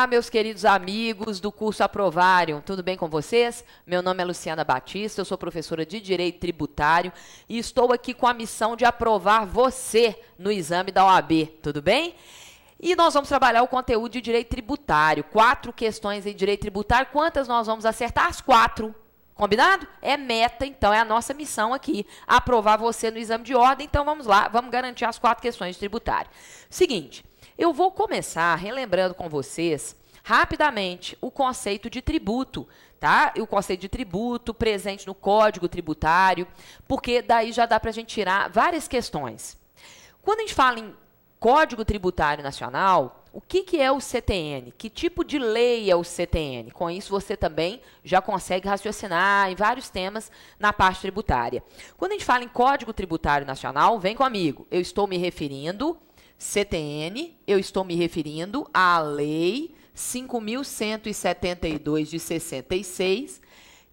Olá, meus queridos amigos do curso Aprovarium, tudo bem com vocês? Meu nome é Luciana Batista, eu sou professora de Direito Tributário e estou aqui com a missão de aprovar você no exame da OAB, tudo bem? E nós vamos trabalhar o conteúdo de Direito Tributário, 4 questões em Direito Tributário, quantas nós vamos acertar? As 4. Combinado? É meta, então, é a nossa missão aqui, aprovar você no exame de ordem, então vamos lá, vamos garantir as 4 questões de tributário. Seguinte, eu vou começar relembrando com vocês, rapidamente, o conceito de tributo, tá? O conceito de tributo presente no Código Tributário, porque daí já dá para a gente tirar várias questões. Quando a gente fala em Código Tributário Nacional, o que é o CTN? Que tipo de lei é o CTN? Com isso, você também já consegue raciocinar em vários temas na parte tributária. Quando a gente fala em Código Tributário Nacional, vem comigo, eu estou me referindo, CTN, eu estou me referindo à Lei 5.172 de 66,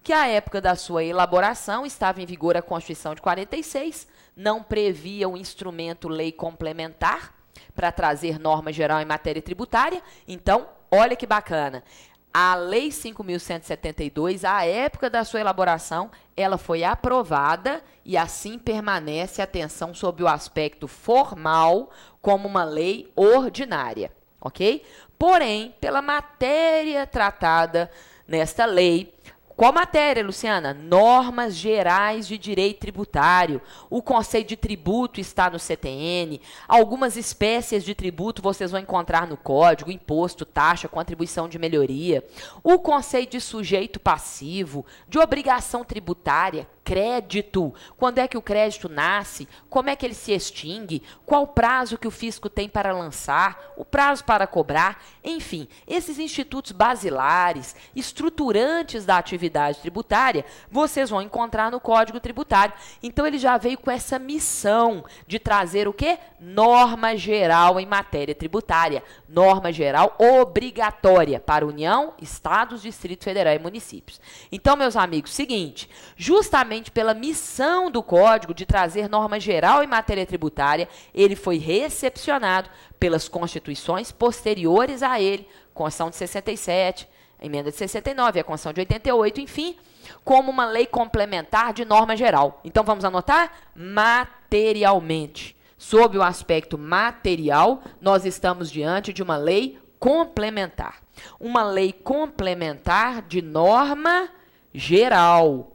que à época da sua elaboração estava em vigor a Constituição de 46, não previa um instrumento lei complementar para trazer norma geral em matéria tributária. Então, olha que bacana. A Lei 5.172, à época da sua elaboração, ela foi aprovada e assim permanece, atenção, sob o aspecto formal, como uma lei ordinária, ok? Porém, pela matéria tratada nesta lei, qual matéria, Luciana? Normas gerais de direito tributário. O conceito de tributo está no CTN. Algumas espécies de tributo vocês vão encontrar no código, imposto, taxa, contribuição de melhoria. O conceito de sujeito passivo, de obrigação tributária, crédito. Quando é que o crédito nasce? Como é que ele se extingue? Qual o prazo que o fisco tem para lançar? O prazo para cobrar? Enfim, esses institutos basilares, estruturantes da atividade tributária, vocês vão encontrar no Código Tributário. Então, ele já veio com essa missão de trazer o quê? Norma geral em matéria tributária. Norma geral obrigatória para União, Estados, Distrito Federal e municípios. Então, meus amigos, seguinte, justamente pela missão do Código de trazer norma geral em matéria tributária, ele foi recepcionado pelas constituições posteriores a ele, Constituição de 67, a Emenda de 69, a Constituição de 88, enfim, como uma lei complementar de norma geral. Então, vamos anotar? Materialmente. Sob o aspecto material, nós estamos diante de uma lei complementar. Uma lei complementar de norma geral,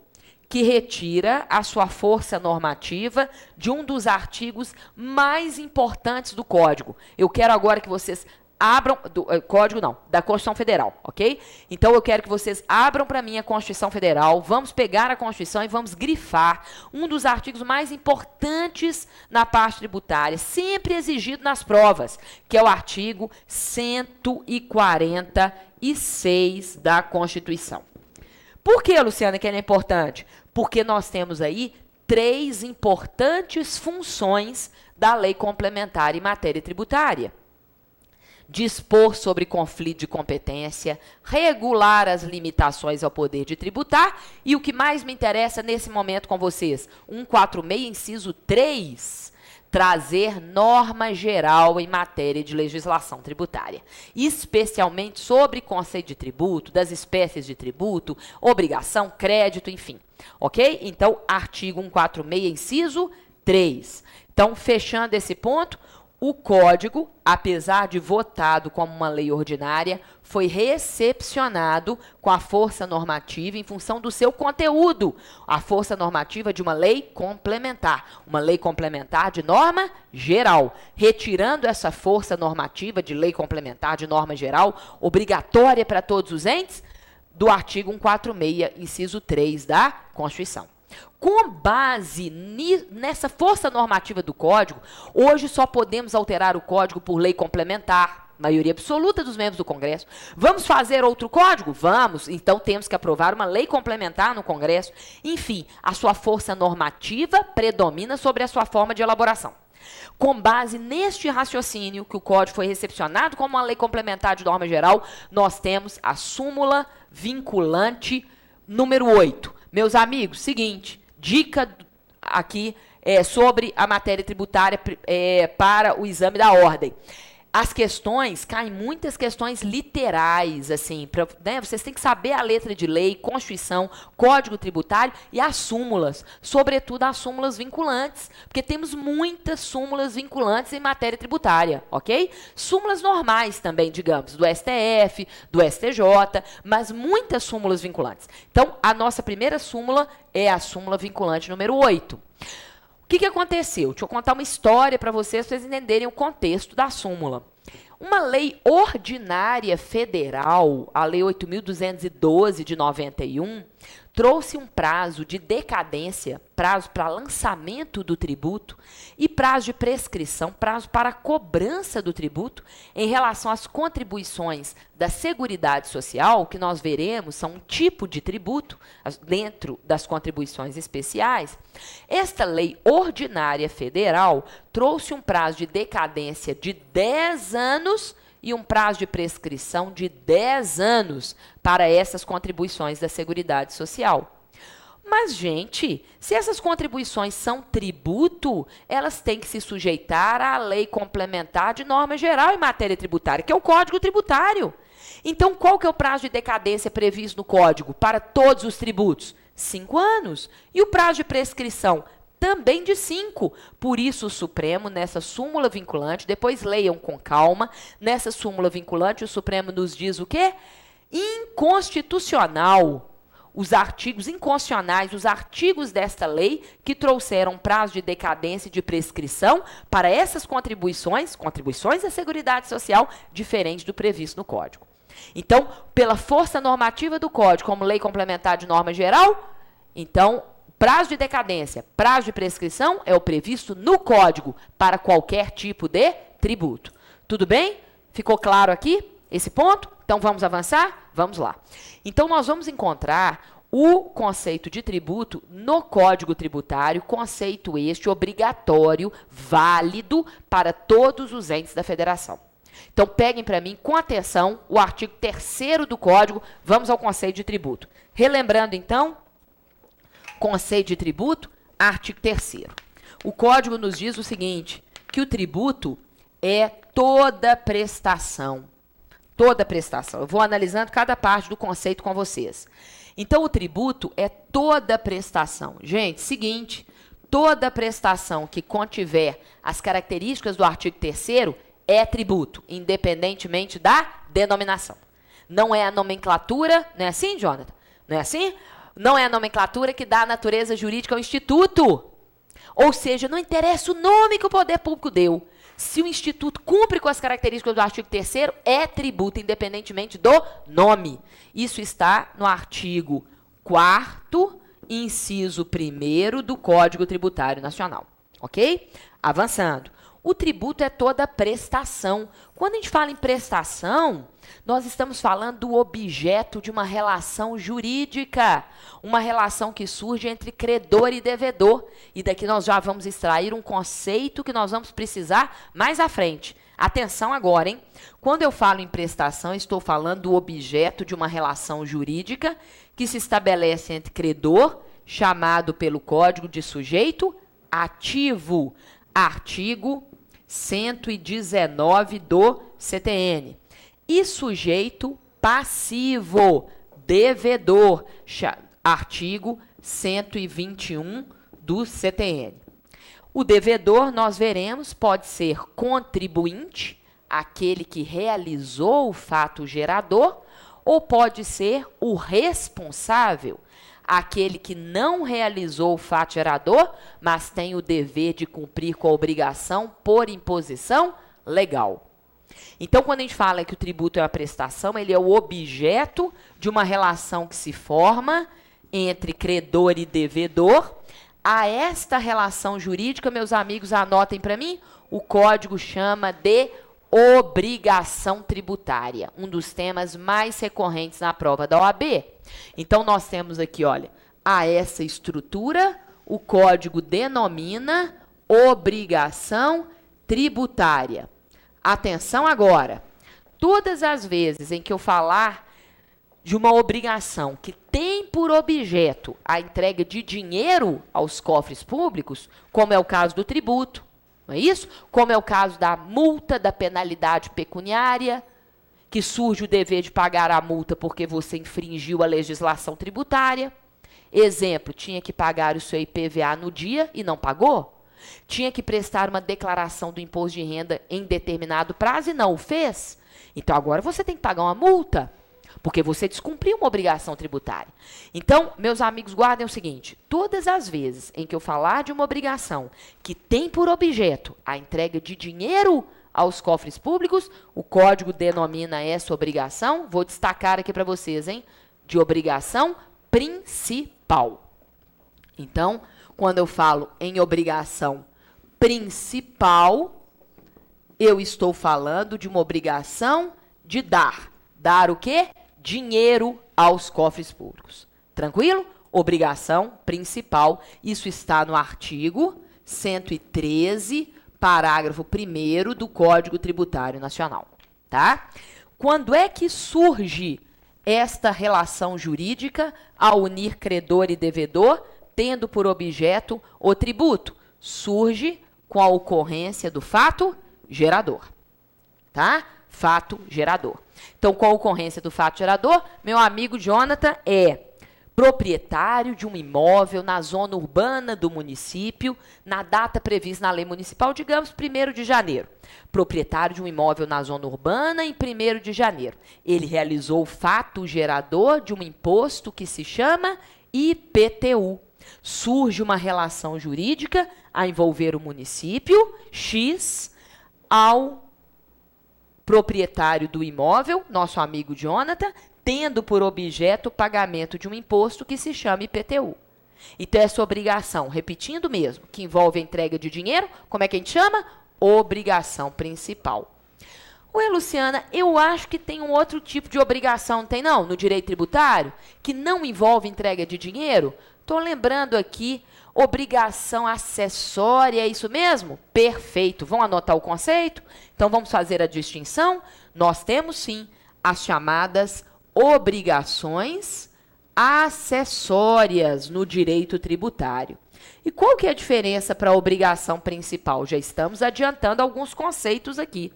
que retira a sua força normativa de um dos artigos mais importantes do Código. Eu quero agora que vocês abram, Código não, da Constituição Federal, ok? Então, eu quero que vocês abram para mim a Constituição Federal, vamos pegar a Constituição e vamos grifar um dos artigos mais importantes na parte tributária, sempre exigido nas provas, que é o artigo 146 da Constituição. Por que, Luciana, que ele é importante? Porque nós temos aí 3 importantes funções da lei complementar em matéria tributária. Dispor sobre conflito de competência, regular as limitações ao poder de tributar e o que mais me interessa nesse momento com vocês, 146, inciso 3, trazer norma geral em matéria de legislação tributária, especialmente sobre conceito de tributo, das espécies de tributo, obrigação, crédito, enfim. Ok? Então, artigo 146, inciso 3. Então, fechando esse ponto, o Código, apesar de votado como uma lei ordinária, foi recepcionado com a força normativa em função do seu conteúdo, a força normativa de uma lei complementar de norma geral, retirando essa força normativa de lei complementar de norma geral, obrigatória para todos os entes, do artigo 146, inciso 3 da Constituição. Com base nessa força normativa do Código, hoje só podemos alterar o Código por lei complementar, maioria absoluta dos membros do Congresso. Vamos fazer outro código? Vamos. Então, temos que aprovar uma lei complementar no Congresso. Enfim, a sua força normativa predomina sobre a sua forma de elaboração. Com base neste raciocínio, que o Código foi recepcionado como uma lei complementar de norma geral, nós temos a súmula vinculante número 8. Meus amigos, seguinte, dica aqui sobre a matéria tributária para o exame da ordem. as questões, caem muitas questões literais, assim, né, vocês têm que saber a letra de lei, Constituição, Código Tributário e as súmulas, sobretudo as súmulas vinculantes, porque temos muitas súmulas vinculantes em matéria tributária, ok? Súmulas normais também, digamos, do STF, do STJ, mas muitas súmulas vinculantes. Então, a nossa primeira súmula é a súmula vinculante número 8. O que aconteceu? Deixa eu contar uma história para vocês entenderem o contexto da súmula. Uma lei ordinária federal, a Lei 8.212 de 91, trouxe um prazo de decadência, prazo para lançamento do tributo e prazo de prescrição, prazo para a cobrança do tributo em relação às contribuições da Seguridade Social, que nós veremos são um tipo de tributo dentro das contribuições especiais. Esta lei ordinária federal trouxe um prazo de decadência de 10 anos e um prazo de prescrição de 10 anos para essas contribuições da Seguridade Social. Mas, gente, se essas contribuições são tributo, elas têm que se sujeitar à lei complementar de norma geral em matéria tributária, que é o Código Tributário. Então, qual que é o prazo de decadência previsto no Código para todos os tributos? 5 anos. E o prazo de prescrição? Também de 5. Por isso, o Supremo, nessa súmula vinculante, depois leiam com calma, nessa súmula vinculante, o Supremo nos diz o quê? Inconstitucional. Os artigos inconstitucionais, os artigos desta lei que trouxeram prazo de decadência e de prescrição para essas contribuições da Seguridade Social, diferente do previsto no Código. Então, pela força normativa do Código, como lei complementar de norma geral, então, prazo de decadência, prazo de prescrição é o previsto no Código para qualquer tipo de tributo. Tudo bem? Ficou claro aqui esse ponto? Então, vamos avançar? Vamos lá. Então, nós vamos encontrar o conceito de tributo no Código Tributário, conceito este obrigatório, válido para todos os entes da Federação. Então, peguem para mim, com atenção, o artigo 3º do Código, vamos ao conceito de tributo. Relembrando, então, conceito de tributo, artigo 3º. O Código nos diz o seguinte, que o tributo é toda prestação. Toda prestação. Eu vou analisando cada parte do conceito com vocês. Então, o tributo é toda prestação. Gente, seguinte, toda prestação que contiver as características do artigo 3º é tributo, independentemente da denominação. Não é a nomenclatura, não é assim, Jonathan? Não é assim? Não é a nomenclatura que dá a natureza jurídica ao instituto. Ou seja, não interessa o nome que o poder público deu. Se o instituto cumpre com as características do artigo 3º, é tributo, independentemente do nome. Isso está no artigo 4º, inciso 1º do Código Tributário Nacional. Ok? Avançando. O tributo é toda prestação. Quando a gente fala em prestação, nós estamos falando do objeto de uma relação jurídica, uma relação que surge entre credor e devedor. E daqui nós já vamos extrair um conceito que nós vamos precisar mais à frente. Atenção agora, hein? Quando eu falo em prestação, estou falando do objeto de uma relação jurídica que se estabelece entre credor, chamado pelo Código de sujeito ativo, artigo 119 do CTN. E sujeito passivo, devedor, artigo 121 do CTN. O devedor, nós veremos, pode ser contribuinte, aquele que realizou o fato gerador, ou pode ser o responsável, aquele que não realizou o fato gerador, mas tem o dever de cumprir com a obrigação por imposição legal. Então, quando a gente fala que o tributo é uma prestação, ele é o objeto de uma relação que se forma entre credor e devedor. A esta relação jurídica, meus amigos, anotem para mim, o Código chama de obrigação tributária, um dos temas mais recorrentes na prova da OAB. Então, nós temos aqui, olha, a essa estrutura, o Código denomina obrigação tributária. Atenção agora, todas as vezes em que eu falar de uma obrigação que tem por objeto a entrega de dinheiro aos cofres públicos, como é o caso do tributo, Não é isso? Como é o caso da multa, da penalidade pecuniária, que surge o dever de pagar a multa porque você infringiu a legislação tributária. Exemplo, tinha que pagar o seu IPVA no dia e não pagou? Tinha que prestar uma declaração do imposto de renda em determinado prazo e não o fez? Então, agora você tem que pagar uma multa, porque você descumpriu uma obrigação tributária. Então, meus amigos, guardem o seguinte, todas as vezes em que eu falar de uma obrigação que tem por objeto a entrega de dinheiro aos cofres públicos, o código denomina essa obrigação, vou destacar aqui para vocês, hein, de obrigação principal. Então, quando eu falo em obrigação principal, eu estou falando de uma obrigação de dar. Dar o quê? Dinheiro aos cofres públicos. Tranquilo? Obrigação principal. Isso está no artigo 113, parágrafo 1º do Código Tributário Nacional. Tá? Quando é que surge esta relação jurídica ao unir credor e devedor, tendo por objeto o tributo? Surge com a ocorrência do fato gerador. Tá? Fato gerador. Então, com a ocorrência do fato gerador, meu amigo Jonathan é proprietário de um imóvel na zona urbana do município, na data prevista na lei municipal, digamos, 1º de janeiro. Proprietário de um imóvel na zona urbana em 1º de janeiro. Ele realizou o fato gerador de um imposto que se chama IPTU. Surge uma relação jurídica a envolver o município X ao proprietário do imóvel, nosso amigo Jonathan, tendo por objeto o pagamento de um imposto que se chama IPTU. Então, essa obrigação, repetindo mesmo, que envolve a entrega de dinheiro, como é que a gente chama? Obrigação principal. Ué, Luciana, eu acho que tem um outro tipo de obrigação, não tem não? No direito tributário, que não envolve entrega de dinheiro? Estou lembrando aqui, obrigação acessória, é isso mesmo? Perfeito. Vão anotar o conceito? Então, vamos fazer a distinção? Nós temos, sim, as chamadas obrigações acessórias no direito tributário. E qual que é a diferença para a obrigação principal? Já estamos adiantando alguns conceitos aqui.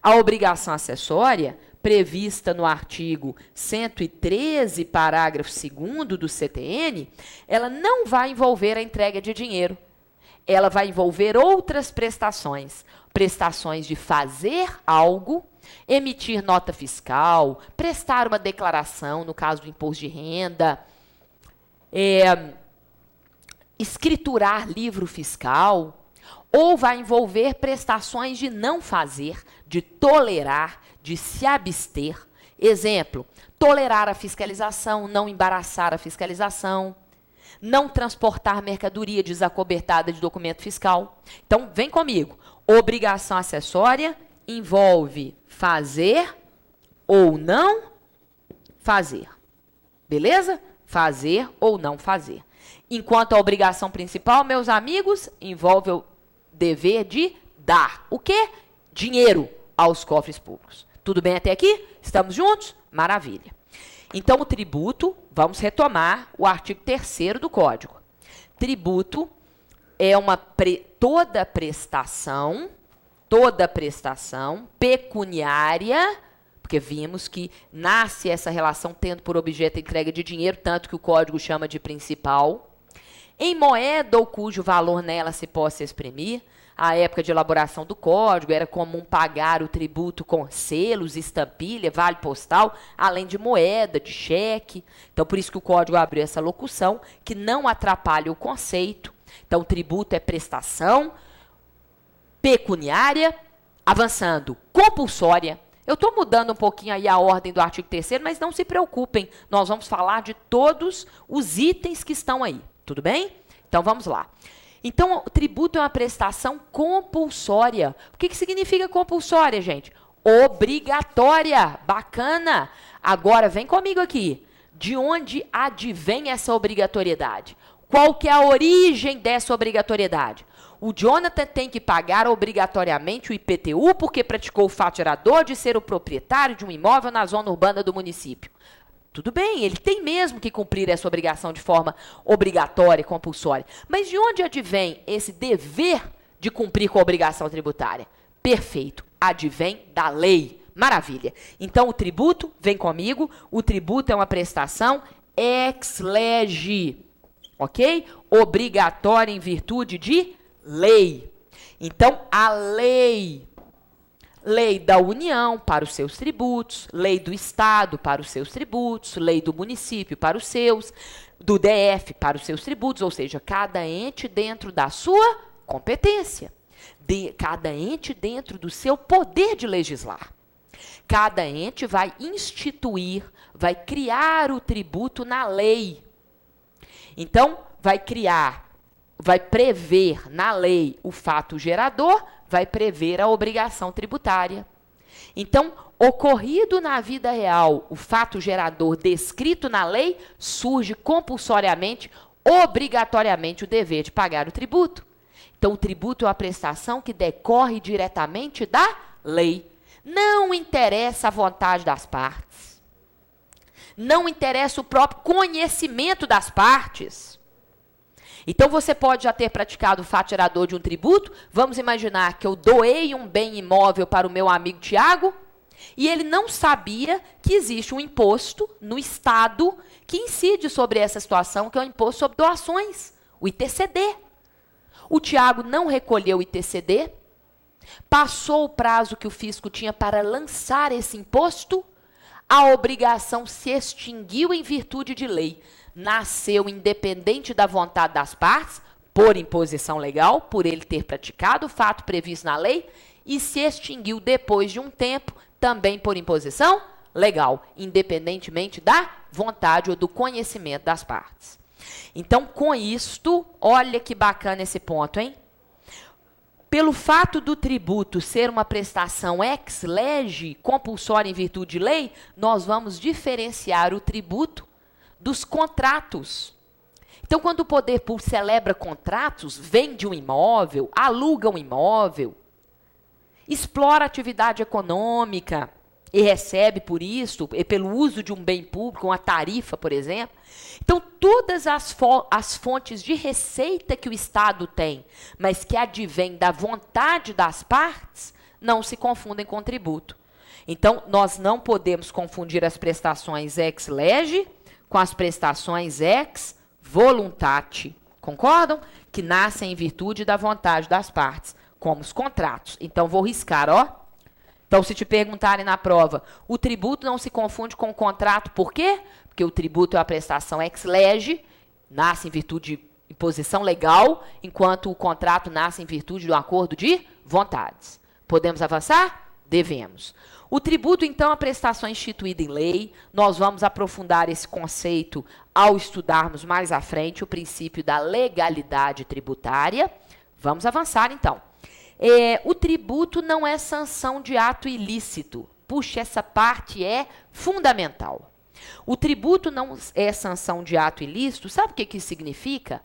A obrigação acessória, prevista no artigo 113, parágrafo 2º do CTN, ela não vai envolver a entrega de dinheiro. Ela vai envolver outras prestações. Prestações de fazer algo, emitir nota fiscal, prestar uma declaração, no caso do imposto de renda, escriturar livro fiscal, ou vai envolver prestações de não fazer, de tolerar, de se abster. Exemplo, tolerar a fiscalização, não embaraçar a fiscalização, não transportar mercadoria desacobertada de documento fiscal. Então, vem comigo. Obrigação acessória envolve fazer ou não fazer. Beleza? Fazer ou não fazer. Enquanto a obrigação principal, meus amigos, envolve o dever de dar. O quê? Dinheiro aos cofres públicos. Tudo bem até aqui? Estamos juntos? Maravilha. Então, o tributo, vamos retomar o artigo 3º do Código. Tributo é toda prestação pecuniária, porque vimos que nasce essa relação tendo por objeto a entrega de dinheiro, tanto que o Código chama de principal, em moeda ou cujo valor nela se possa exprimir. À época de elaboração do Código, era comum pagar o tributo com selos, estampilha, vale postal, além de moeda, de cheque. Então, por isso que o Código abriu essa locução, que não atrapalha o conceito. Então, o tributo é prestação pecuniária, avançando, compulsória. Eu estou mudando um pouquinho aí a ordem do artigo 3º, mas não se preocupem, nós vamos falar de todos os itens que estão aí, tudo bem? Então, vamos lá. Então, o tributo é uma prestação compulsória. O que significa compulsória, gente? Obrigatória. Bacana. Agora, vem comigo aqui. De onde advém essa obrigatoriedade? Qual que é a origem dessa obrigatoriedade? O Jonathan tem que pagar obrigatoriamente o IPTU porque praticou o fato gerador de ser o proprietário de um imóvel na zona urbana do município. Tudo bem, ele tem mesmo que cumprir essa obrigação de forma obrigatória e compulsória. Mas de onde advém esse dever de cumprir com a obrigação tributária? Perfeito. Advém da lei. Maravilha. Então, o tributo, vem comigo, o tributo é uma prestação ex lege, ok? Obrigatória em virtude de lei. Então, a lei da União para os seus tributos, lei do Estado para os seus tributos, lei do município para os seus, do DF para os seus tributos, ou seja, cada ente dentro da sua competência, cada ente dentro do seu poder de legislar. Cada ente vai instituir, vai criar o tributo na lei. Então, vai prever na lei o fato gerador, vai prever a obrigação tributária. Então, ocorrido na vida real o fato gerador descrito na lei, surge compulsoriamente, obrigatoriamente, o dever de pagar o tributo. Então, o tributo é uma prestação que decorre diretamente da lei. Não interessa a vontade das partes. Não interessa o próprio conhecimento das partes. Então, você pode já ter praticado o fato gerador de um tributo. Vamos imaginar que eu doei um bem imóvel para o meu amigo Tiago e ele não sabia que existe um imposto no Estado que incide sobre essa situação, que é o imposto sobre doações, o ITCD. O Tiago não recolheu o ITCD, passou o prazo que o fisco tinha para lançar esse imposto, a obrigação se extinguiu em virtude de lei. Nasceu independente da vontade das partes, por imposição legal, por ele ter praticado o fato previsto na lei, e se extinguiu depois de um tempo, também por imposição legal, independentemente da vontade ou do conhecimento das partes. Então, com isto, olha que bacana esse ponto, hein? Pelo fato do tributo ser uma prestação ex lege, compulsória em virtude de lei, nós vamos diferenciar o tributo dos contratos. Então, quando o poder público celebra contratos, vende um imóvel, aluga um imóvel, explora atividade econômica e recebe por isso, pelo uso de um bem público, uma tarifa, por exemplo. Então, todas as fontes de receita que o Estado tem, mas que advêm da vontade das partes, não se confundem com tributo. Então, nós não podemos confundir as prestações ex lege com as prestações ex voluntate. Concordam? Que nascem em virtude da vontade das partes, como os contratos. Então, vou riscar, ó. Então, se te perguntarem na prova, o tributo não se confunde com o contrato, por quê? Porque o tributo é uma prestação ex lege, nasce em virtude de imposição legal, enquanto o contrato nasce em virtude do acordo de vontades. Podemos avançar? Devemos. O tributo, então, é uma prestação instituída em lei. Nós vamos aprofundar esse conceito ao estudarmos mais à frente o princípio da legalidade tributária. Vamos avançar, então. O tributo não é sanção de ato ilícito. Puxa, essa parte é fundamental. O tributo não é sanção de ato ilícito. Sabe o que isso significa?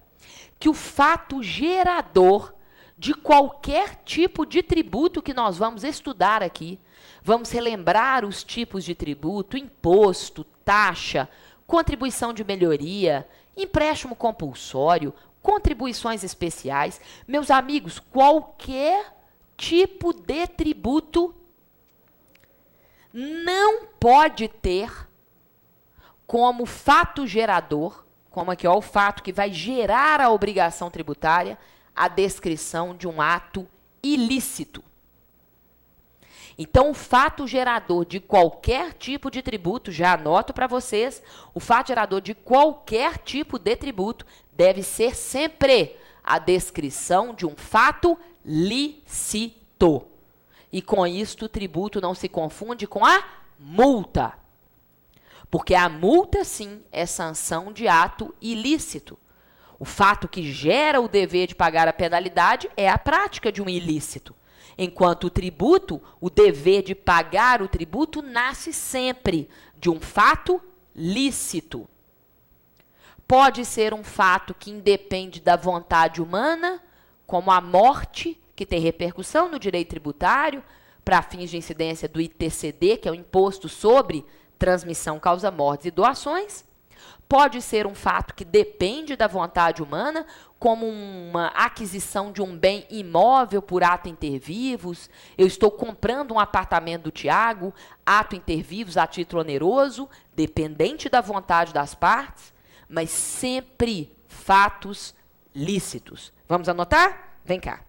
Que o fato gerador de qualquer tipo de tributo que nós vamos estudar aqui, vamos relembrar os tipos de tributo, imposto, taxa, contribuição de melhoria, empréstimo compulsório, contribuições especiais. Meus amigos, qualquer tipo de tributo não pode ter como fato gerador, como aqui, ó, o fato que vai gerar a obrigação tributária, a descrição de um ato ilícito. Então, o fato gerador de qualquer tipo de tributo, já anoto para vocês, o fato gerador de qualquer tipo de tributo deve ser sempre a descrição de um fato lícito. E com isto, o tributo não se confunde com a multa. Porque a multa, sim, é sanção de ato ilícito. O fato que gera o dever de pagar a penalidade é a prática de um ilícito. Enquanto o tributo, o dever de pagar o tributo nasce sempre de um fato lícito. Pode ser um fato que independe da vontade humana, como a morte, que tem repercussão no direito tributário, para fins de incidência do ITCD, que é o Imposto sobre Transmissão, Causa-Mortes e Doações. pode ser um fato que depende da vontade humana, como uma aquisição de um bem imóvel por ato inter vivos. Eu estou comprando um apartamento do Tiago, ato inter vivos, a título oneroso, dependente da vontade das partes, mas sempre fatos lícitos. Vamos anotar? Vem cá.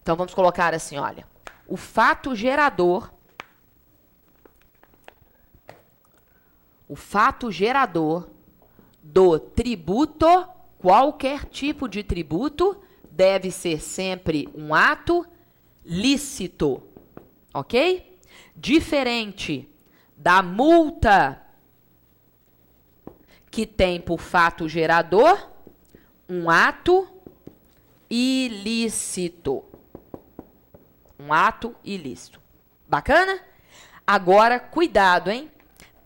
Então, vamos colocar assim, olha. O fato gerador do tributo, qualquer tipo de tributo, deve ser sempre um ato lícito, ok? Diferente da multa, que tem por fato gerador um ato ilícito. Um ato ilícito. Bacana? Agora, cuidado, hein?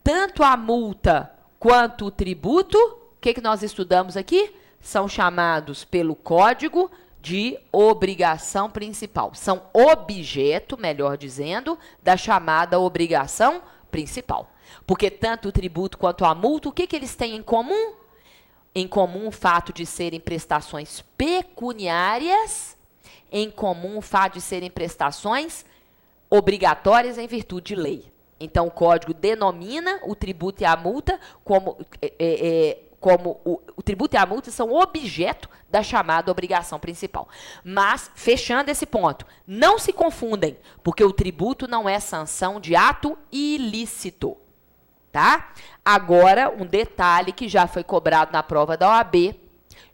Tanto a multa quanto o tributo, o que nós estudamos aqui? São chamados pelo Código de obrigação principal. São objeto, melhor dizendo, da chamada obrigação principal. Porque tanto o tributo quanto a multa, o que eles têm em comum? Em comum o fato de serem prestações pecuniárias, em comum o fato de serem prestações obrigatórias em virtude de lei. Então, o Código denomina o tributo e a multa como o tributo e a multa são objeto da chamada obrigação principal. Mas, fechando esse ponto, não se confundem, porque o tributo não é sanção de ato ilícito. Tá? Agora, um detalhe que já foi cobrado na prova da OAB,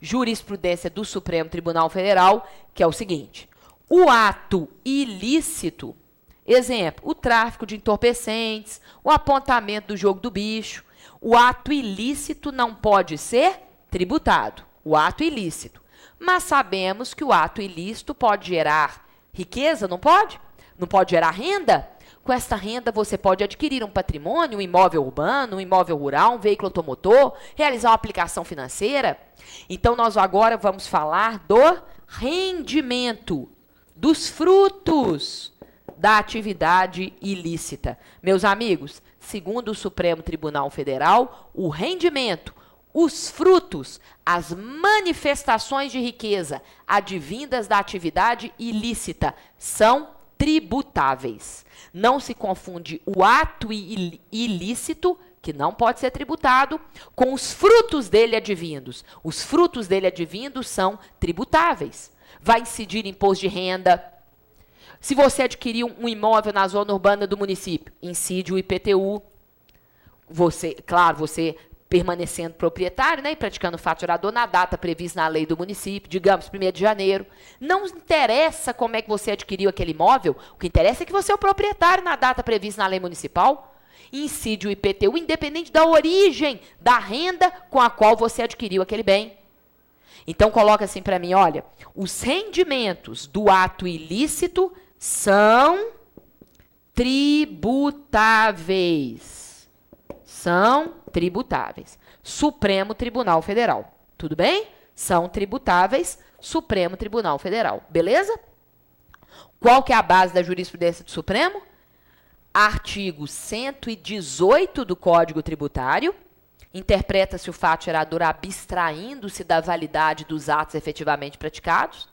jurisprudência do Supremo Tribunal Federal, que é o seguinte: o ato ilícito, exemplo, o tráfico de entorpecentes, o apontamento do jogo do bicho, o ato ilícito não pode ser tributado, o ato ilícito. Mas sabemos que o ato ilícito pode gerar riqueza, não pode? Não pode gerar renda? Com esta renda, você pode adquirir um patrimônio, um imóvel urbano, um imóvel rural, um veículo automotor, realizar uma aplicação financeira. Então, nós agora vamos falar do rendimento, dos frutos da atividade ilícita. Meus amigos, segundo o Supremo Tribunal Federal, o rendimento, os frutos, as manifestações de riqueza advindas da atividade ilícita são tributáveis. Não se confunde o ato ilícito, que não pode ser tributado, com os frutos dele advindos. Os frutos dele advindos são tributáveis. Vai incidir imposto de renda. Se você adquirir um imóvel na zona urbana do município, incide o IPTU. Você permanecendo proprietário, né, e praticando o fato gerador na data prevista na lei do município, digamos, 1º de janeiro. Não interessa como é que você adquiriu aquele imóvel, o que interessa é que você é o proprietário na data prevista na lei municipal. Incide o IPTU, independente da origem da renda com a qual você adquiriu aquele bem. Então, coloca assim para mim, olha, os rendimentos do ato ilícito são tributáveis. São tributáveis. Supremo Tribunal Federal. Tudo bem? São tributáveis. Supremo Tribunal Federal. Beleza? Qual que é a base da jurisprudência do Supremo? Artigo 118 do Código Tributário. Interpreta-se o fato gerador abstraindo-se da validade dos atos efetivamente praticados.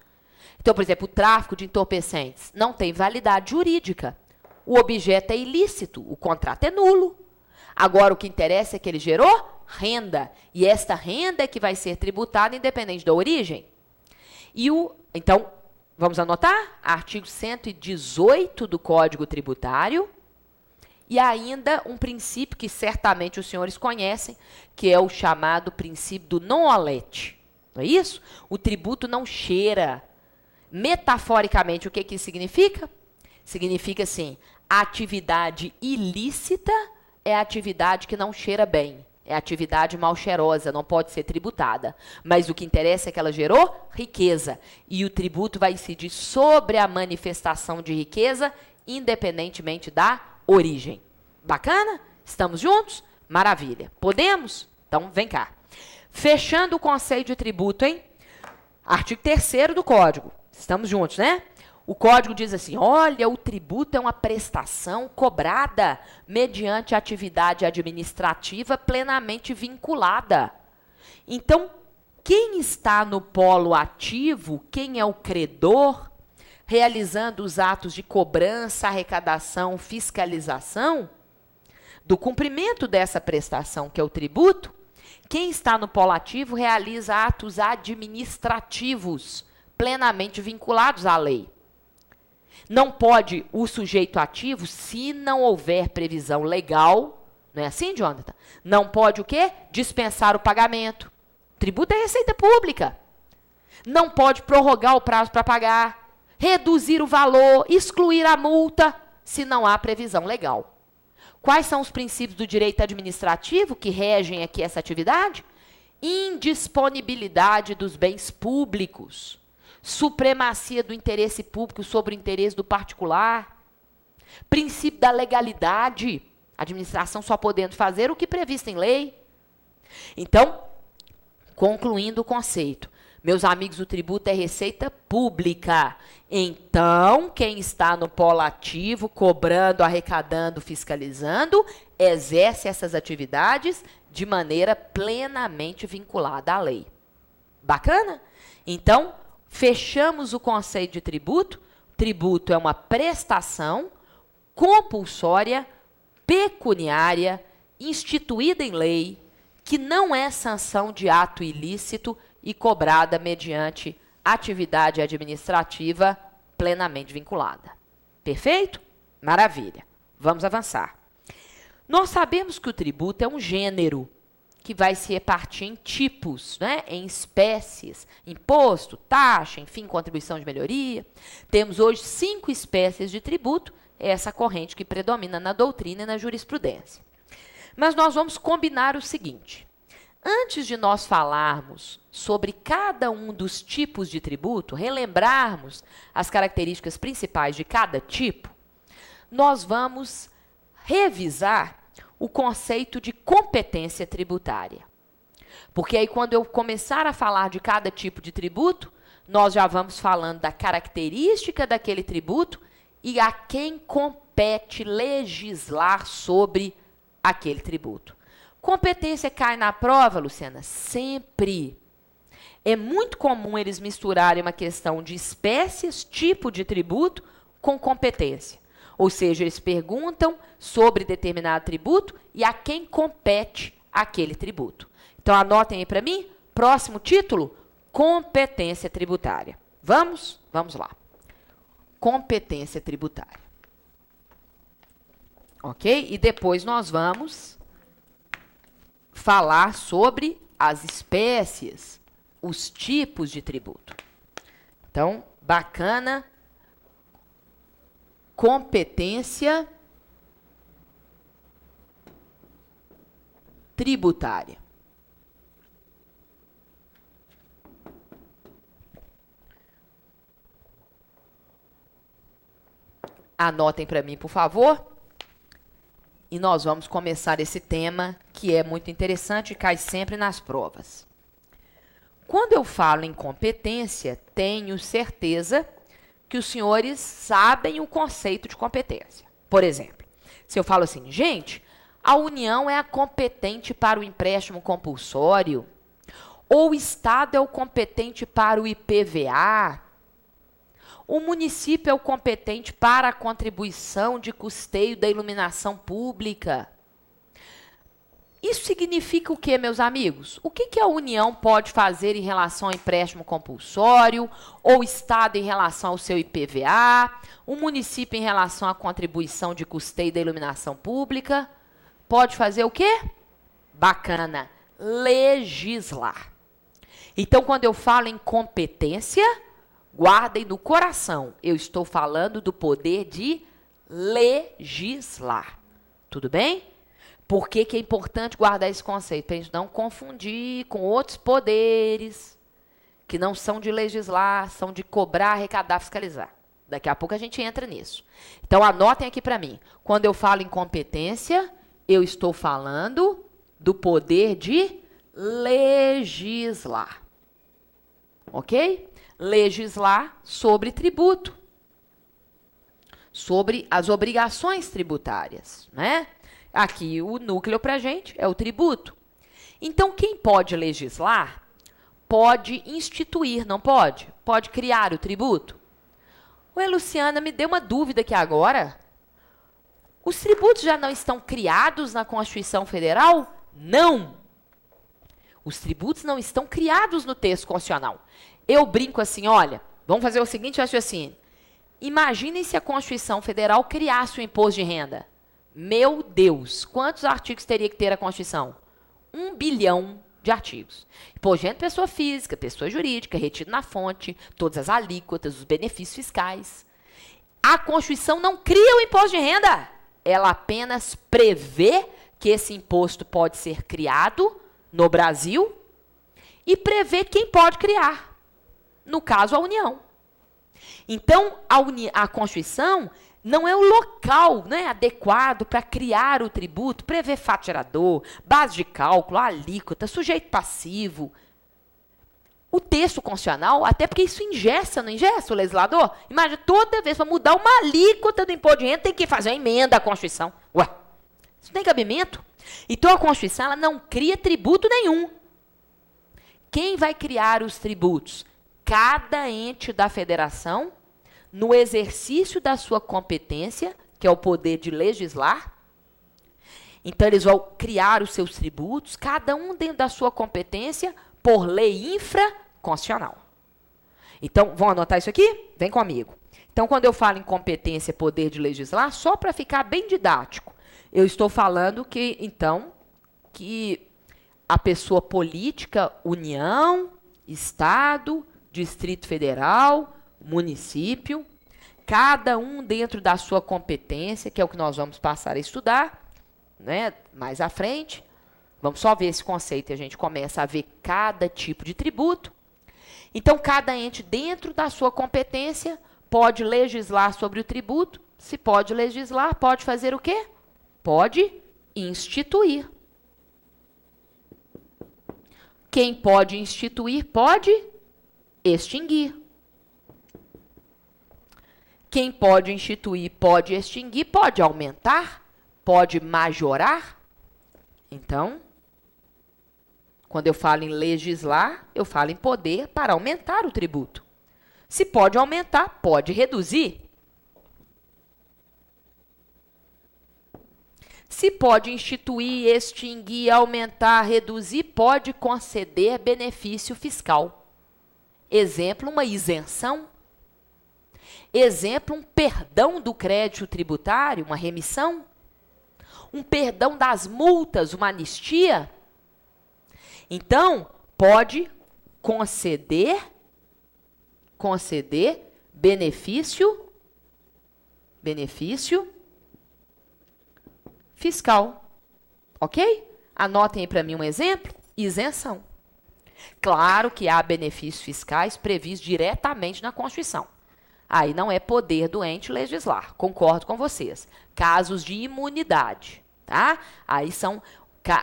Então, por exemplo, o tráfico de entorpecentes não tem validade jurídica. O objeto é ilícito, o contrato é nulo. Agora, o que interessa é que ele gerou renda. E esta renda é que vai ser tributada independente da origem. Então, vamos anotar? Artigo 118 do Código Tributário. E ainda um princípio que certamente os senhores conhecem, que é o chamado princípio do non olet. Não é isso? O tributo não cheira. Metaforicamente, o que isso significa? Significa, assim, a atividade ilícita é a atividade que não cheira bem. É a atividade mal cheirosa, não pode ser tributada. Mas o que interessa é que ela gerou riqueza. E o tributo vai incidir sobre a manifestação de riqueza, independentemente da origem. Bacana? Estamos juntos? Maravilha. Podemos? Então, vem cá. Fechando o conceito de tributo, hein? Artigo 3º do Código. Estamos juntos, né? O código diz assim, olha, o tributo é uma prestação cobrada mediante atividade administrativa plenamente vinculada. Então, quem está no polo ativo, quem é o credor, realizando os atos de cobrança, arrecadação, fiscalização, do cumprimento dessa prestação, que é o tributo, quem está no polo ativo realiza atos administrativos plenamente vinculados à lei. Não pode o sujeito ativo, se não houver previsão legal, não é assim, Jonathan? Não pode o quê? Dispensar o pagamento. Tributo é receita pública. Não pode prorrogar o prazo para pagar, reduzir o valor, excluir a multa, se não há previsão legal. Quais são os princípios do direito administrativo que regem aqui essa atividade? Indisponibilidade dos bens públicos, supremacia do interesse público sobre o interesse do particular, princípio da legalidade, administração só podendo fazer o que previsto em lei. Então, concluindo o conceito, meus amigos, o tributo é receita pública. Então, quem está no polo ativo, cobrando, arrecadando, fiscalizando, exerce essas atividades de maneira plenamente vinculada à lei. Bacana? Então, fechamos o conceito de tributo. Tributo é uma prestação compulsória, pecuniária, instituída em lei, que não é sanção de ato ilícito e cobrada mediante atividade administrativa plenamente vinculada. Perfeito? Maravilha. Vamos avançar. Nós sabemos que o tributo é um gênero que vai se repartir em tipos, né? Em espécies, imposto, taxa, enfim, contribuição de melhoria. Temos hoje 5 espécies de tributo, essa corrente que predomina na doutrina e na jurisprudência. Mas nós vamos combinar o seguinte. Antes de nós falarmos sobre cada um dos tipos de tributo, relembrarmos as características principais de cada tipo, nós vamos revisar o conceito de competência tributária. Porque aí, quando eu começar a falar de cada tipo de tributo, nós já vamos falando da característica daquele tributo e a quem compete legislar sobre aquele tributo. Competência cai na prova, Luciana? Sempre. É muito comum eles misturarem uma questão de espécies, tipo de tributo, com competência. Ou seja, eles perguntam sobre determinado tributo e a quem compete aquele tributo. Então, anotem aí para mim, próximo título, competência tributária. Vamos? Vamos lá. Competência tributária. Ok? E depois nós vamos falar sobre as espécies, os tipos de tributo. Então, bacana. Competência tributária. Anotem para mim, por favor. E nós vamos começar esse tema, que é muito interessante e cai sempre nas provas. Quando eu falo em competência, tenho certeza que os senhores sabem o conceito de competência. Por exemplo, se eu falo assim, gente, a União é a competente para o empréstimo compulsório, ou o Estado é o competente para o IPVA, o município é o competente para a contribuição de custeio da iluminação pública. Isso significa o quê, meus amigos? O que a União pode fazer em relação ao empréstimo compulsório, ou o Estado em relação ao seu IPVA, o município em relação à contribuição de custeio da iluminação pública? Pode fazer o quê? Bacana. Legislar. Então, quando eu falo em competência, guardem no coração, eu estou falando do poder de legislar. Tudo bem? Por que é importante guardar esse conceito? Para a gente não confundir com outros poderes que não são de legislar, são de cobrar, arrecadar, fiscalizar. Daqui a pouco a gente entra nisso. Então, anotem aqui para mim. Quando eu falo em competência, eu estou falando do poder de legislar. Ok? Legislar sobre tributo. sobre as obrigações tributárias, né? Aqui o núcleo para a gente é o tributo. Então, quem pode legislar pode instituir, não pode? Pode criar o tributo. Ué, Luciana, me deu uma dúvida aqui agora. Os tributos já não estão criados na Constituição Federal? Não. Os tributos não estão criados no texto constitucional. Eu brinco assim, olha, vamos fazer o seguinte raciocínio. Imaginem se a Constituição Federal criasse o imposto de renda. Meu Deus, quantos artigos teria que ter a Constituição? 1 bilhão de artigos. Imposto de renda, pessoa física, pessoa jurídica, retido na fonte, todas as alíquotas, os benefícios fiscais. A Constituição não cria o imposto de renda. Ela apenas prevê que esse imposto pode ser criado no Brasil e prevê quem pode criar. No caso, a União. Então, a Constituição não é o local, né, adequado para criar o tributo, prever fato gerador, base de cálculo, alíquota, sujeito passivo. O texto constitucional, até porque isso engessa, não engessa o legislador? Imagina, toda vez para mudar uma alíquota do imposto de renda, tem que fazer uma emenda à Constituição. Ué, isso não tem cabimento. Então, a Constituição ela não cria tributo nenhum. Quem vai criar os tributos? Cada ente da federação, no exercício da sua competência, que é o poder de legislar. Então, eles vão criar os seus tributos, cada um dentro da sua competência, por lei infraconstitucional. Então, vão anotar isso aqui? Vem comigo. Então, quando eu falo em competência, poder de legislar, só para ficar bem didático, eu estou falando que, então, que a pessoa política, União, Estado, Distrito Federal, município, cada um dentro da sua competência, que é o que nós vamos passar a estudar, né, mais à frente. Vamos só ver esse conceito e a gente começa a ver cada tipo de tributo. Então, cada ente dentro da sua competência pode legislar sobre o tributo. Se pode legislar, pode fazer o quê? Pode instituir. Quem pode instituir, pode extinguir. Quem pode instituir, pode extinguir, pode aumentar, pode majorar. Então, quando eu falo em legislar, eu falo em poder para aumentar o tributo. Se pode aumentar, pode reduzir. Se pode instituir, extinguir, aumentar, reduzir, pode conceder benefício fiscal. Exemplo, uma isenção. Exemplo, um perdão do crédito tributário, uma remissão. Um perdão das multas, uma anistia. Então, pode conceder benefício fiscal. Ok? Anotem aí para mim um exemplo. Isenção. Claro que há benefícios fiscais previstos diretamente na Constituição. Aí não é poder do ente legislar. Concordo com vocês. Casos de imunidade, tá? Aí são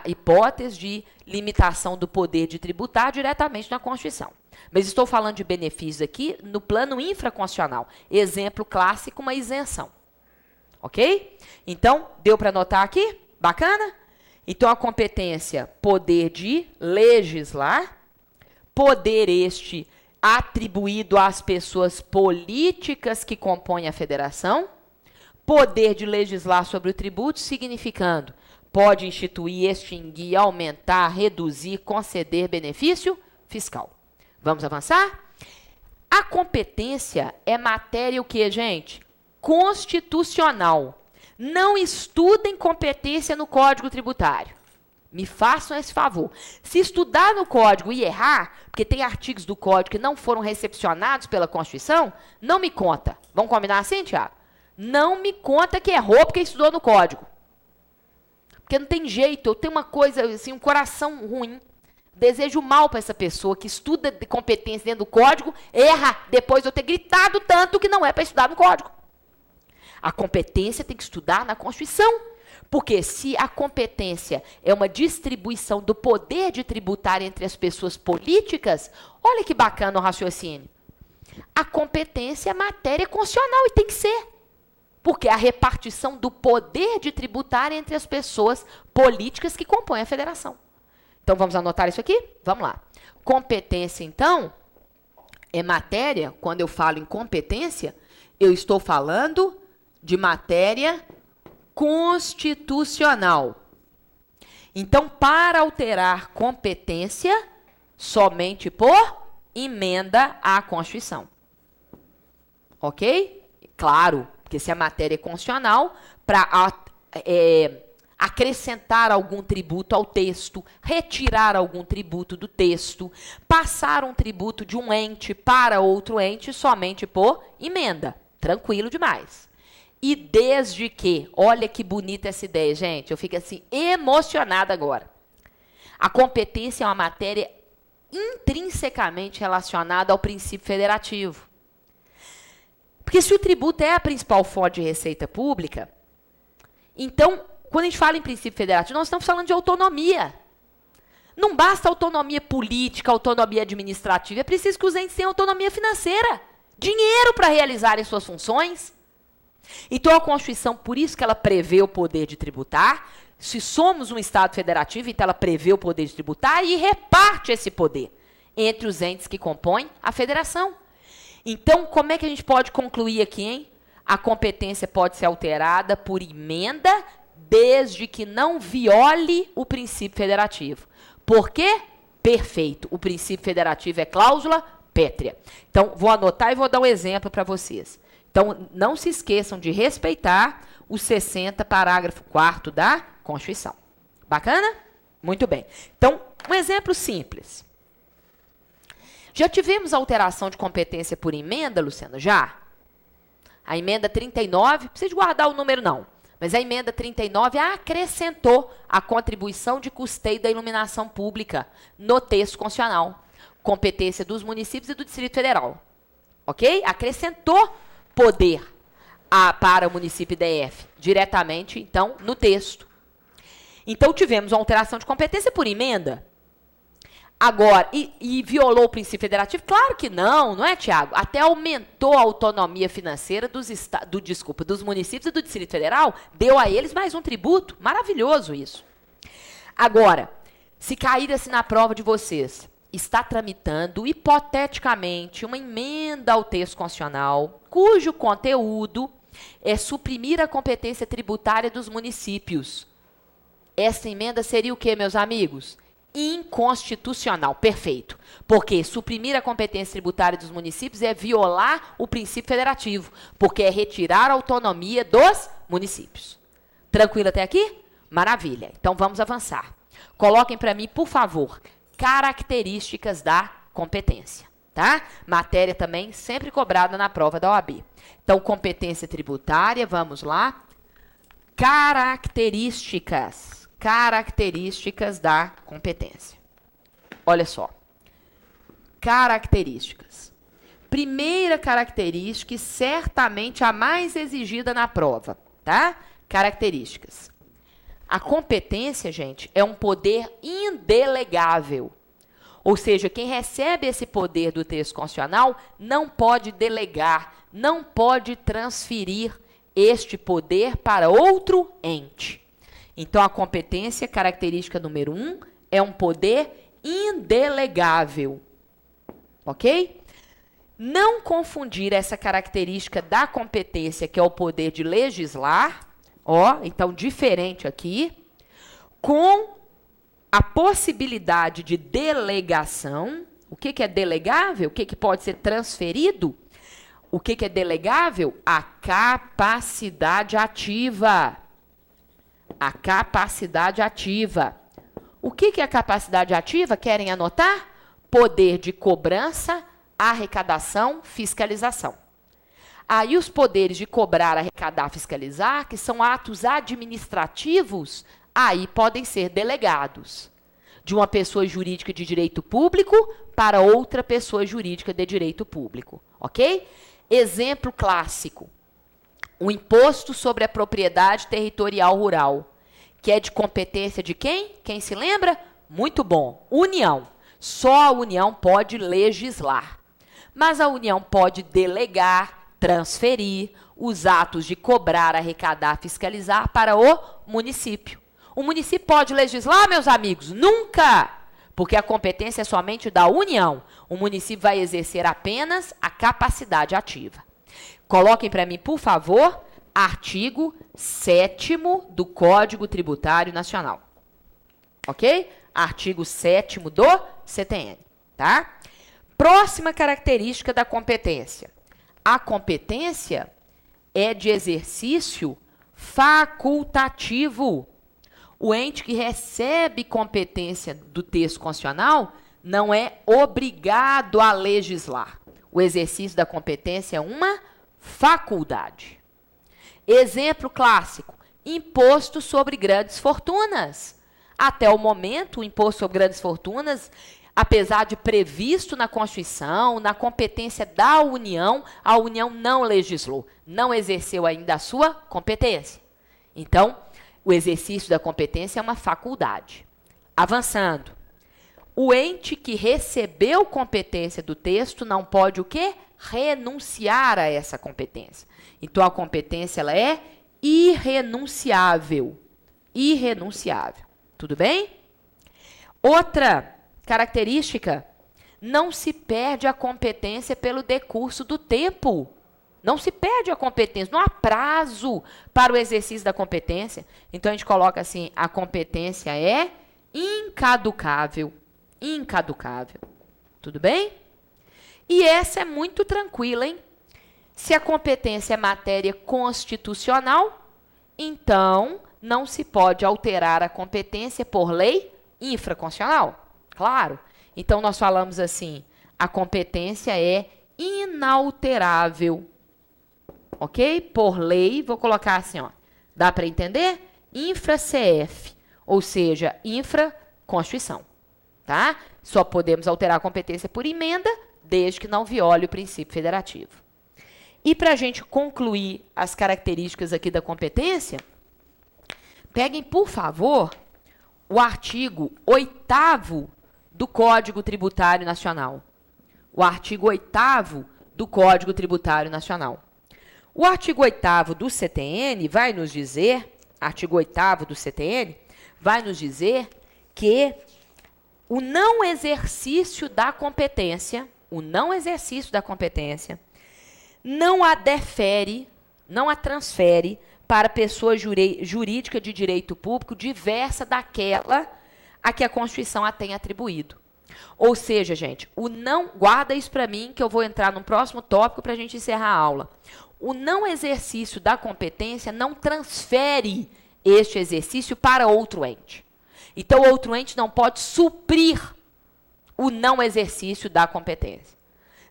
hipóteses de limitação do poder de tributar diretamente na Constituição. Mas estou falando de benefícios aqui no plano infraconstitucional. Exemplo clássico, uma isenção. Ok? Então, deu para anotar aqui? Bacana? Então, a competência, poder de legislar, poder este atribuído às pessoas políticas que compõem a federação, poder de legislar sobre o tributo, significando pode instituir, extinguir, aumentar, reduzir, conceder benefício fiscal. Vamos avançar? A competência é matéria o quê, gente? Constitucional. Não estudem competência no Código Tributário. Me façam esse favor. Se estudar no Código e errar, porque tem artigos do Código que não foram recepcionados pela Constituição, não me conta. Vamos combinar assim, Tiago? Não me conta que errou porque estudou no Código. Porque não tem jeito, eu tenho uma coisa, assim, um coração ruim. Desejo mal para essa pessoa que estuda de competência dentro do Código, erra depois de eu ter gritado tanto que não é para estudar no Código. A competência tem que estudar na Constituição. Porque se a competência é uma distribuição do poder de tributar entre as pessoas políticas, olha que bacana o raciocínio. A competência é matéria constitucional e tem que ser. Porque é a repartição do poder de tributar entre as pessoas políticas que compõem a federação. Então, vamos anotar isso aqui? Vamos lá. Competência, então, é matéria, quando eu falo em competência, eu estou falando de matéria constitucional. Então, para alterar competência, somente por emenda à Constituição. Ok? Claro, porque se a matéria é constitucional, para acrescentar algum tributo ao texto, retirar algum tributo do texto, passar um tributo de um ente para outro ente somente por emenda. Tranquilo demais. E desde que, olha que bonita essa ideia, gente, eu fico assim emocionada agora. A competência é uma matéria intrinsecamente relacionada ao princípio federativo. Porque se o tributo é a principal fonte de receita pública, então, quando a gente fala em princípio federativo, nós estamos falando de autonomia. Não basta autonomia política, autonomia administrativa, é preciso que os entes tenham autonomia financeira, dinheiro para realizarem suas funções. Então, a Constituição, por isso que ela prevê o poder de tributar. Se somos um Estado federativo, então ela prevê o poder de tributar e reparte esse poder entre os entes que compõem a federação. Então, como é que a gente pode concluir aqui, hein? A competência pode ser alterada por emenda, desde que não viole o princípio federativo. Por quê? Perfeito. O princípio federativo é cláusula pétrea. Então, vou anotar e vou dar um exemplo para vocês. Então, não se esqueçam de respeitar o 60, parágrafo 4º da Constituição. Bacana? Muito bem. Então, um exemplo simples. Já tivemos alteração de competência por emenda, Luciana? Já? A emenda 39, não precisa guardar o número não, mas a emenda 39 acrescentou a contribuição de custeio da iluminação pública no texto constitucional. Competência dos municípios e do Distrito Federal. Ok? Acrescentou poder para o município DF, diretamente, então, no texto. Então, tivemos uma alteração de competência por emenda. Agora, e violou o princípio federativo? Claro que não é, Tiago? Até aumentou a autonomia financeira dos municípios e do Distrito Federal, deu a eles mais um tributo. Maravilhoso isso. Agora, se cair assim na prova de vocês, está tramitando, hipoteticamente, uma emenda ao texto constitucional, cujo conteúdo é suprimir a competência tributária dos municípios. Essa emenda seria o quê, meus amigos? Inconstitucional. Perfeito. Porque suprimir a competência tributária dos municípios é violar o princípio federativo, porque é retirar a autonomia dos municípios. Tranquilo até aqui? Maravilha. Então, vamos avançar. Coloquem para mim, por favor, características da competência, tá? Matéria também sempre cobrada na prova da OAB. Então, competência tributária, vamos lá. Características da competência. Olha só. Características. Primeira característica e certamente a mais exigida na prova, tá? Características. A competência, gente, é um poder indelegável. Ou seja, quem recebe esse poder do texto constitucional não pode delegar, não pode transferir este poder para outro ente. Então, a competência, característica número 1, é um poder indelegável. Ok? Não confundir essa característica da competência, que é o poder de legislar, então diferente aqui, com a possibilidade de delegação. O que é delegável? O que pode ser transferido? O que é delegável? A capacidade ativa. A capacidade ativa. O que é a capacidade ativa? Querem anotar? Poder de cobrança, arrecadação, fiscalização. Aí os poderes de cobrar, arrecadar, fiscalizar, que são atos administrativos, aí podem ser delegados de uma pessoa jurídica de direito público para outra pessoa jurídica de direito público, ok? Exemplo clássico, o imposto sobre a propriedade territorial rural, que é de competência de quem? Quem se lembra? Muito bom, União. Só a União pode legislar, mas a União pode delegar, transferir os atos de cobrar, arrecadar, fiscalizar para o município. O município pode legislar, meus amigos? Nunca! Porque a competência é somente da União. O município vai exercer apenas a capacidade ativa. Coloquem para mim, por favor, artigo 7º do Código Tributário Nacional. Ok? Artigo 7º do CTN, tá? Próxima característica da competência. A competência é de exercício facultativo. O ente que recebe competência do texto constitucional não é obrigado a legislar. O exercício da competência é uma faculdade. Exemplo clássico, imposto sobre grandes fortunas. Até o momento, o imposto sobre grandes fortunas, apesar de previsto na Constituição, na competência da União, a União não legislou, não exerceu ainda a sua competência. Então, o exercício da competência é uma faculdade. Avançando. O ente que recebeu competência do texto não pode o quê? Renunciar a essa competência. Então, a competência ela é irrenunciável. Irrenunciável. Tudo bem? Outra característica, não se perde a competência pelo decurso do tempo. Não se perde a competência, não há prazo para o exercício da competência. Então, a gente coloca assim, a competência é incaducável. Incaducável. Tudo bem? E essa é muito tranquila, hein? Se a competência é matéria constitucional, então não se pode alterar a competência por lei infraconstitucional. Claro. Então, nós falamos assim, a competência é inalterável. Ok? Por lei, vou colocar assim, ó. Dá para entender? Infra-CF, ou seja, infra-Constituição. Tá? Só podemos alterar a competência por emenda, desde que não viole o princípio federativo. E para a gente concluir as características aqui da competência, peguem, por favor, o artigo 8º do Código Tributário Nacional. O artigo 8º do Código Tributário Nacional. O artigo 8º do CTN vai nos dizer, artigo 8º do CTN, vai nos dizer que o não exercício da competência, não a defere, não a transfere para pessoa jurídica de direito público diversa daquela a que a Constituição a tem atribuído. Ou seja, gente, o não, guarda isso para mim, que eu vou entrar no próximo tópico para a gente encerrar a aula. O não exercício da competência não transfere este exercício para outro ente. Então, outro ente não pode suprir o não exercício da competência.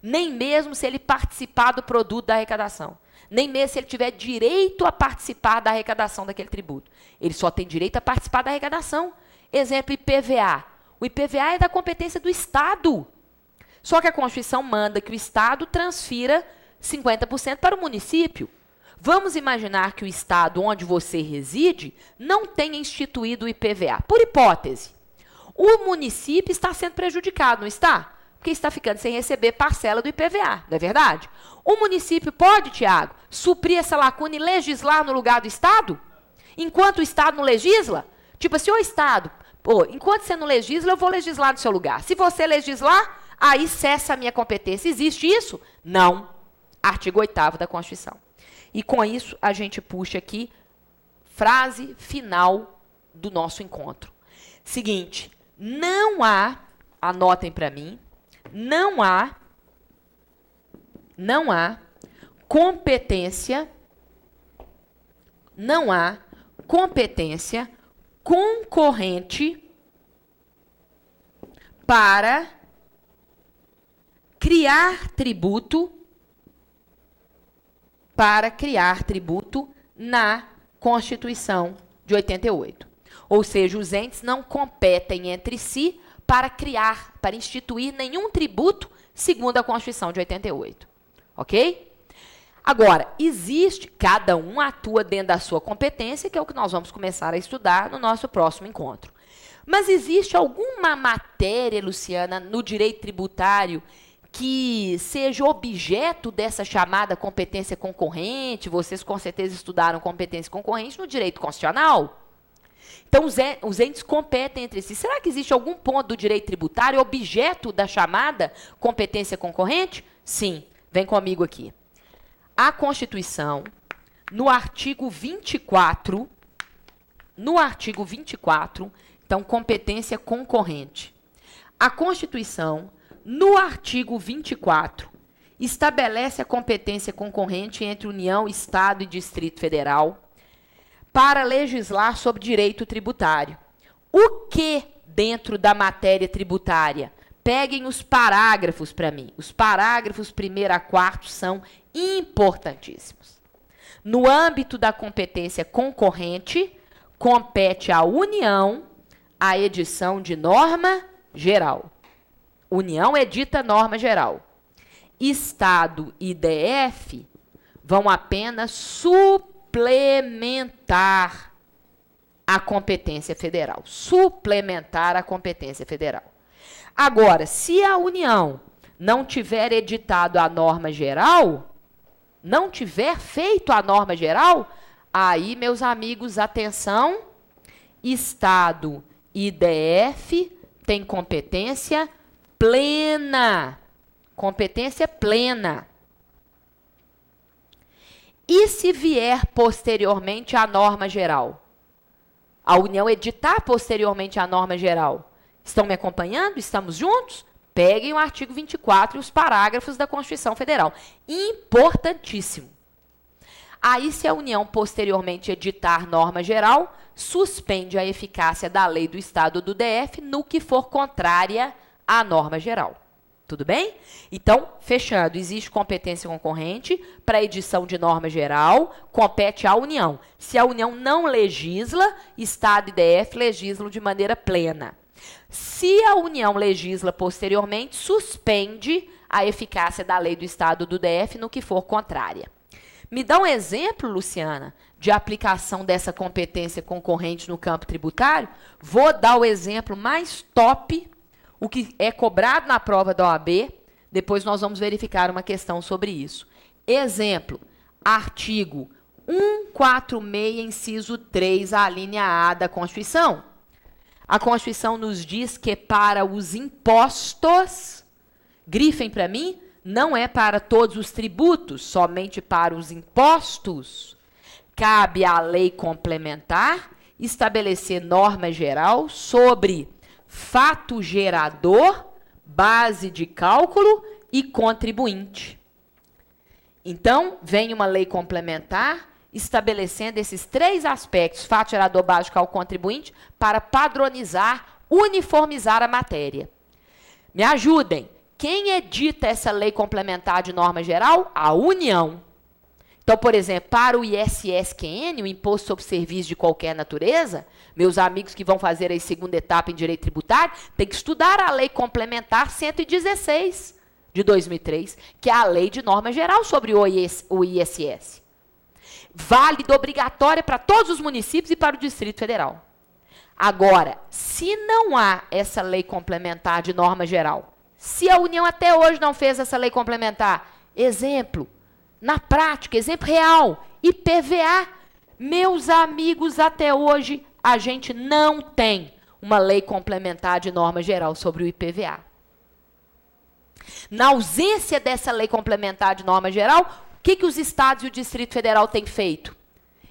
Nem mesmo se ele participar do produto da arrecadação. Nem mesmo se ele tiver direito a participar da arrecadação daquele tributo. Ele só tem direito a participar da arrecadação. Exemplo, IPVA. O IPVA é da competência do Estado. Só que a Constituição manda que o Estado transfira 50% para o município. Vamos imaginar que o Estado onde você reside não tenha instituído o IPVA. Por hipótese, o município está sendo prejudicado, não está? Porque está ficando sem receber parcela do IPVA, não é verdade? O município pode, Tiago, suprir essa lacuna e legislar no lugar do Estado? Enquanto o Estado não legisla? Tipo assim, ô Estado, enquanto você não legisla, eu vou legislar no seu lugar. Se você legislar, aí cessa a minha competência. Existe isso? Não. Artigo 8º da Constituição. E com isso, a gente puxa aqui, frase final do nosso encontro. Seguinte, não há, anotem para mim, não há competência concorrente para criar tributo na Constituição de 88. Ou seja, os entes não competem entre si para instituir nenhum tributo segundo a Constituição de 88. Ok? Agora, cada um atua dentro da sua competência, que é o que nós vamos começar a estudar no nosso próximo encontro. Mas existe alguma matéria, Luciana, no direito tributário que seja objeto dessa chamada competência concorrente. Vocês com certeza estudaram competência concorrente no direito constitucional. Então, os entes competem entre si. Será que existe algum ponto do direito tributário objeto da chamada competência concorrente? Sim. Vem comigo aqui. A Constituição, no artigo 24, então, competência concorrente. A Constituição, no artigo 24, estabelece a competência concorrente entre União, Estado e Distrito Federal para legislar sobre direito tributário. O que dentro da matéria tributária? Peguem os parágrafos para mim. Os parágrafos 1º a 4º são importantíssimos. No âmbito da competência concorrente, compete à União a edição de norma geral. União edita norma geral. Estado e DF vão apenas suplementar a competência federal. Suplementar a competência federal. Agora, se a União não tiver editado a norma geral, não tiver feito a norma geral, aí, meus amigos, atenção, Estado e DF têm competência plena. Competência plena. E se vier posteriormente a norma geral? A União editar posteriormente a norma geral. Estão me acompanhando? Estamos juntos? Peguem o artigo 24 e os parágrafos da Constituição Federal. Importantíssimo. Aí, se a União posteriormente editar norma geral, suspende a eficácia da lei do Estado ou do DF no que for contrária à norma geral. Tudo bem? Então, fechando, existe competência concorrente para edição de norma geral, compete à União. Se a União não legisla, Estado e DF legislam de maneira plena. Se a União legisla posteriormente, suspende a eficácia da lei do Estado ou do DF no que for contrária. Me dá um exemplo, Luciana, de aplicação dessa competência concorrente no campo tributário? Vou dar o exemplo mais top, o que é cobrado na prova da OAB, depois nós vamos verificar uma questão sobre isso. Exemplo, artigo 146, inciso 3, a linha A da Constituição. A Constituição nos diz que para os impostos, grifem para mim, não é para todos os tributos, somente para os impostos, cabe à lei complementar estabelecer norma geral sobre fato gerador, base de cálculo e contribuinte. Então, vem uma lei complementar estabelecendo esses 3 aspectos, fato gerador, base de cálculo, contribuinte, para padronizar, uniformizar a matéria. Me ajudem. Quem edita essa lei complementar de norma geral? A União. Então, por exemplo, para o ISSQN, o Imposto sobre Serviços de Qualquer Natureza, meus amigos que vão fazer a segunda etapa em Direito Tributário, tem que estudar a Lei Complementar 116 de 2003, que é a lei de norma geral sobre o ISS. Válida, obrigatória para todos os municípios e para o Distrito Federal. Agora, se não há essa lei complementar de norma geral, se a União até hoje não fez essa lei complementar, exemplo, na prática, exemplo real, IPVA, meus amigos, até hoje a gente não tem uma lei complementar de norma geral sobre o IPVA. Na ausência dessa lei complementar de norma geral, o que os estados e o Distrito Federal têm feito?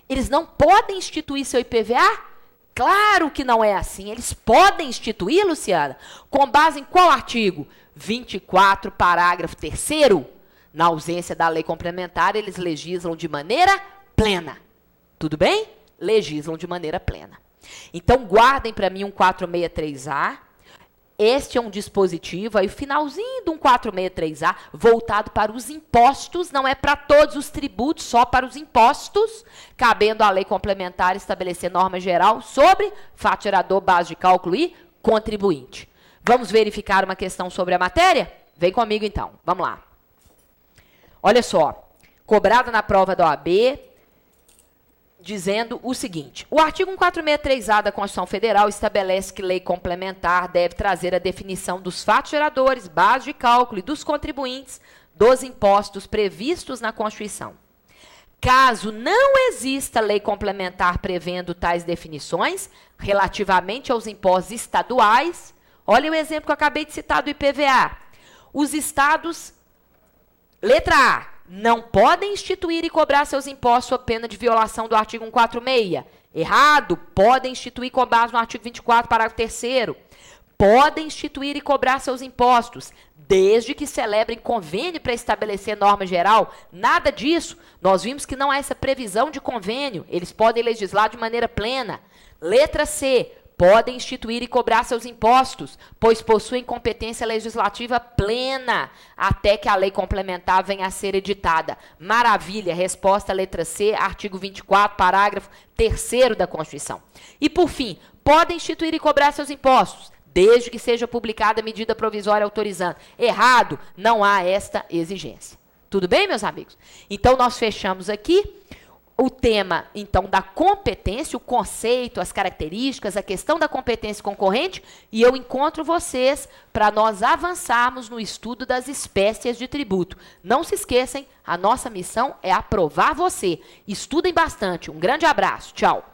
Eles não podem instituir seu IPVA? Claro que não é assim. Eles podem instituir, Luciana, com base em qual artigo? 24, parágrafo 3º. Na ausência da lei complementar, eles legislam de maneira plena. Tudo bem? Legislam de maneira plena. Então, guardem para mim um 463A. Este é um dispositivo, aí o finalzinho de um 463A, voltado para os impostos, não é para todos os tributos, só para os impostos, cabendo à lei complementar estabelecer norma geral sobre fato gerador, base de cálculo e contribuinte. Vamos verificar uma questão sobre a matéria? Vem comigo então, vamos lá. Olha só, cobrada na prova da OAB, dizendo o seguinte: o artigo 146-A da Constituição Federal estabelece que lei complementar deve trazer a definição dos fatos geradores, base de cálculo e dos contribuintes dos impostos previstos na Constituição. Caso não exista lei complementar prevendo tais definições relativamente aos impostos estaduais, olha o exemplo que eu acabei de citar do IPVA. Os estados, letra A, não podem instituir e cobrar seus impostos sob pena de violação do artigo 146. Errado, podem instituir com base no artigo 24, parágrafo 3º. Podem instituir e cobrar seus impostos, desde que celebrem convênio para estabelecer norma geral. Nada disso. Nós vimos que não há essa previsão de convênio. Eles podem legislar de maneira plena. Letra C. Podem instituir e cobrar seus impostos, pois possuem competência legislativa plena, até que a lei complementar venha a ser editada. Maravilha, resposta letra C, artigo 24, parágrafo 3º da Constituição. E, por fim, podem instituir e cobrar seus impostos, desde que seja publicada a medida provisória autorizando. Errado, não há esta exigência. Tudo bem, meus amigos? Então, nós fechamos aqui o tema, então, da competência, o conceito, as características, a questão da competência concorrente, e eu encontro vocês para nós avançarmos no estudo das espécies de tributo. Não se esqueçam, a nossa missão é aprovar você. Estudem bastante. Um grande abraço. Tchau.